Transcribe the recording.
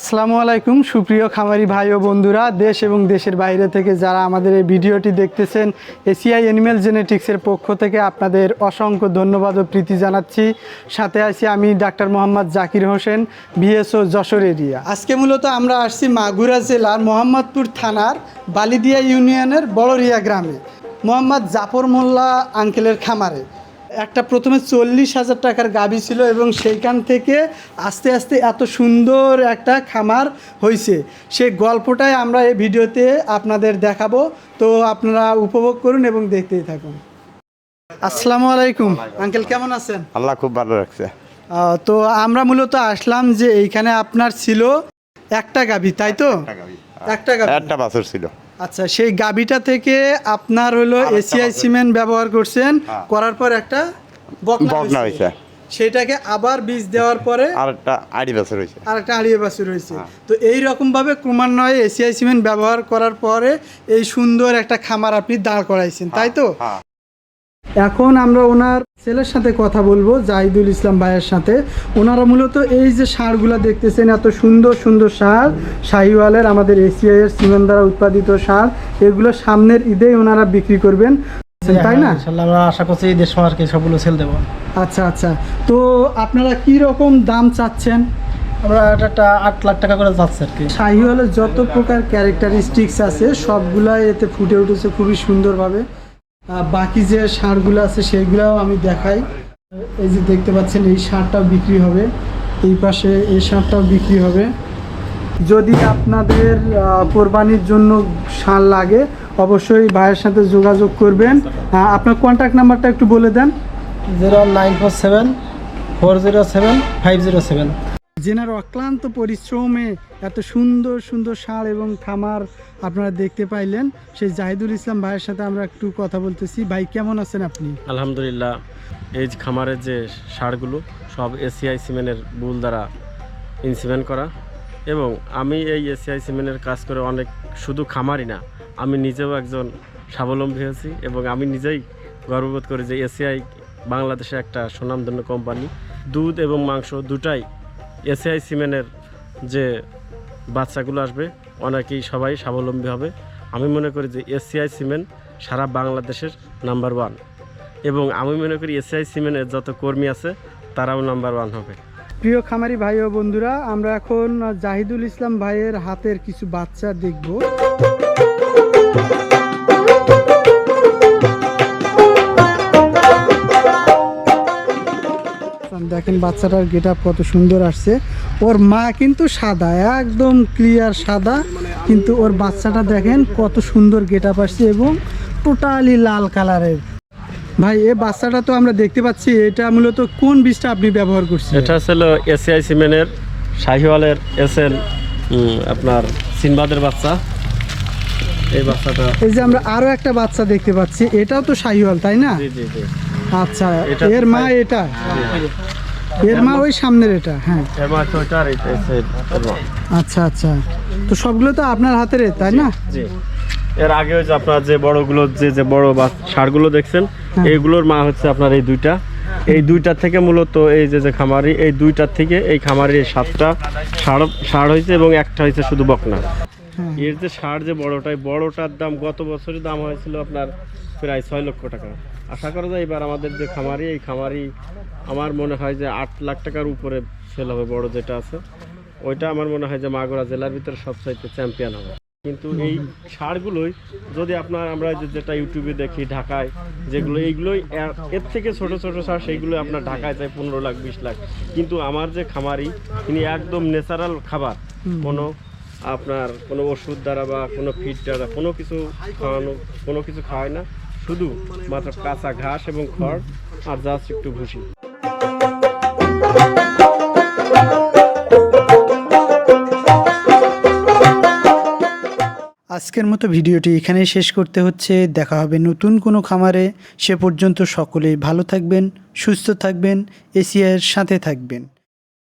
আসসালামু আলাইকুম সুপ্রিয় খামারি ভাই ও বন্ধুরা, দেশ এবং দেশের বাইরে থেকে যারা আমাদের এই ভিডিওটি দেখতেছেন, এসিআই অ্যানিম্যাল জেনেটিক্সের পক্ষ থেকে আপনাদের অসংখ্য ধন্যবাদ ও প্রীতি জানাচ্ছি। সাথে আছি আমি doctor Mohammad Zakir Hossain, BSO Jessore area. আজকে মূলত আমরা আসছি মাগুরা জেলার মোহাম্মদপুর থানার বালিদিয়া ইউনিয়নের বড়রিয়া গ্রামে মোহাম্মদ জাফর মোল্লা আঙ্কেলের খামারে। একটা প্রথমে 40,000 টাকার গাভী ছিল এবং সেইখান থেকে আস্তে আস্তে এত সুন্দর একটা খামার হয়েছে, সেই গল্পটাই আমরা এই ভিডিওতে আপনাদের দেখাবো। তো আপনারা উপভোগ করুন এবং দেখতেই থাকুন। আসসালামু আলাইকুম আঙ্কেল, কেমন আছেন? আল্লাহ খুব ভালো রাখছে। তো আমরা মূলত আসলাম যে এইখানে আপনার ছিল একটা গাভী, তাই তো? একটা বাছুর ছিল। আচ্ছা, সেই গাভীটা থেকে আপনার হলো এসিআই সিমেন্ট ব্যবহার করছেন, করার পর একটা বকনা হয়েছে, সেটাকে আবার বীজ দেওয়ার পরে আরেকটা আড়ি বাছুর হয়েছে। তো এই রকম ভাবে ক্রমান্বয়ে এসিআই সিমেন্ট ব্যবহার করার পরে এই সুন্দর একটা খামার আপনি দাঁড় করাইছেন, তাই তো? এখন আমরা ওনার ছেলের সাথে কথা বলবো, জাহিদুল ইসলাম ভাইয়ের সাথে। ওনারা মূলত এই যে ষাঁড়গুলা দেখতেছেন, এত সুন্দর সুন্দর ষাঁড়, শাহিওয়ালের আমাদের এসিআই এর সিমেন্ট দ্বারা উৎপাদিত ষাঁড়, এগুলো সামনের ঈদে ওনারা বিক্রি করবেন, তাই না? আমরা আশা করছি এই দেশ মার্কে সবগুলো সেল দেবো। আচ্ছা আচ্ছা, তো আপনারা কি রকম দাম চাচ্ছেন? আমরা একটা 8 লাখ টাকা করে যাচ্ছে আর কি। শাহিওয়ালের যত প্রকার ক্যারেক্টারিস্টিক্স আছে সবগুলাই এতে ফুটে উঠেছে খুবই সুন্দরভাবে। বাকি যে ষাঁড়গুলো আছে সেইগুলোও আমি দেখাই। এই যে দেখতে পাচ্ছেন, এই ষাঁড়টাও বিক্রি হবে, এই পাশে এই ষাঁড়টাও বিক্রি হবে। যদি আপনাদের কোরবানির জন্য ষাঁড় লাগে অবশ্যই ভাইয়ের সাথে যোগাযোগ করবেন। আপনার কন্ট্যাক্ট নাম্বারটা একটু বলে দেন। 0947-407-507। যেনার অক্লান্ত পরিশ্রমে এত সুন্দর সুন্দর ষাঁড় এবং খামার আপনারা দেখতে পাইলেন, সেই জাহিদুল ইসলাম ভাইয়ের সাথে আমরা একটু কথা বলতেছি। ভাই, কেমন আছেন আপনি? আলহামদুলিল্লাহ। এই খামারের যে ষাঁড়গুলো সব এসিআই সিমেন্টের বুল দ্বারা ইনসিমেন্ট করা, এবং আমি এই এসিআই সিমেন্টের কাজ করে অনেক, শুধু খামারই না, আমি নিজেও একজন স্বাবলম্বী হয়েছি এবং আমি নিজেই গর্ববোধ করি যে এসিআই বাংলাদেশে একটা সুনামধন্য কোম্পানি। দুধ এবং মাংস দুটাই এসিআই সিমেন্টের যে বাচ্চাগুলো আসবে অনেকেই সবাই স্বাবলম্বী হবে। আমি মনে করি যে এসিআই সিমেন্ট সারা বাংলাদেশের নাম্বার 1, এবং আমি মনে করি এসিআই সিমেন্টের যত কর্মী আছে তারাও নাম্বার 1 হবে। প্রিয় খামারি ভাই ও বন্ধুরা, আমরা এখন জাহিদুল ইসলাম ভাইয়ের হাতের কিছু বাচ্চা দেখব। দেখেন বাচ্চাটার গেটআপ কত সুন্দর আসছে। ওর মা কিন্তু সাদা, একদম ক্লিয়ার সাদা, কিন্তু ওর বাচ্চাটা দেখেন কত সুন্দর গেটআপ আসছে এবং টোটালি লাল কালারের। ভাই, এই বাচ্চাটা তো আমরা দেখতে পাচ্ছি, এটা মূলত কোন বীজটা আপনি ব্যবহার করছেন? এটা ছিল এসিআই সিমেন্টের শাহিওয়ালের এসএল আপনার সিনবাদের বাচ্চা। এই বাচ্চাটা, এই যে আমরা আরো একটা বাচ্চা দেখতে পাচ্ছি, এটাও তো শাহিওয়াল, তাই না? জি জি জি। আচ্ছা, এর মা এটা, এর মা ওই সামনের এটা। হ্যাঁ, এর মা তো এটা, আর এটা এর মা। আচ্ছা আচ্ছা, তো সবগুলো তো আপনার হাতের, তাই না? জি। এর আগে যে আপনার যে বড়গুলো যে বড় ষাঁড়গুলো দেখছেন, এইগুলোর মা হচ্ছে আপনার এই দুইটা। এই দুইটার থেকে মূলত এই যে খামারি, এই দুইটার থেকে এই খামারির 7টা ষাঁড় হয়েছে এবং একটা হয়েছে শুধু বকনা। এর যে ষাঁড় যে বড়টার দাম গত বছরের দাম হয়েছিল আপনার প্রায় 6 লক্ষ টাকা। আশা করা যায় এবার আমাদের যে এই খামারি আমার মনে হয় যে 8 লাখ টাকার উপরে সেল হবে। বড় যেটা আছে ওইটা আমার মনে হয় যে মাগুরা জেলার ভিতরে সবচাইতে চ্যাম্পিয়ন হবে। কিন্তু এই ষাঁড়গুলোই যদি আমরা যেটা ইউটিউবে দেখি ঢাকায় যেগুলো, এইগুলোই এর থেকে ছোট ছোট ষাঁড়, সেইগুলো আপনার ঢাকায় চাই 15 লাখ 20 লাখ। কিন্তু আমার যে খামারি, তিনি একদম ন্যাচারাল খাবার, কোনো ওষুধ দ্বারা বা কোনো ফিড দ্বারা কোনো কিছু খাওয়ায় না, শুধু মাত্র কাঁচা ঘাস এবং খড় আর জাস্ট একটু ভুসি। আজকের মতো ভিডিওটি এখানেই শেষ করতে হচ্ছে। দেখা হবে নতুন কোনো খামারে। সে পর্যন্ত সকলেই ভালো থাকবেন, সুস্থ থাকবেন, এসিআইয়ের সাথে থাকবেন।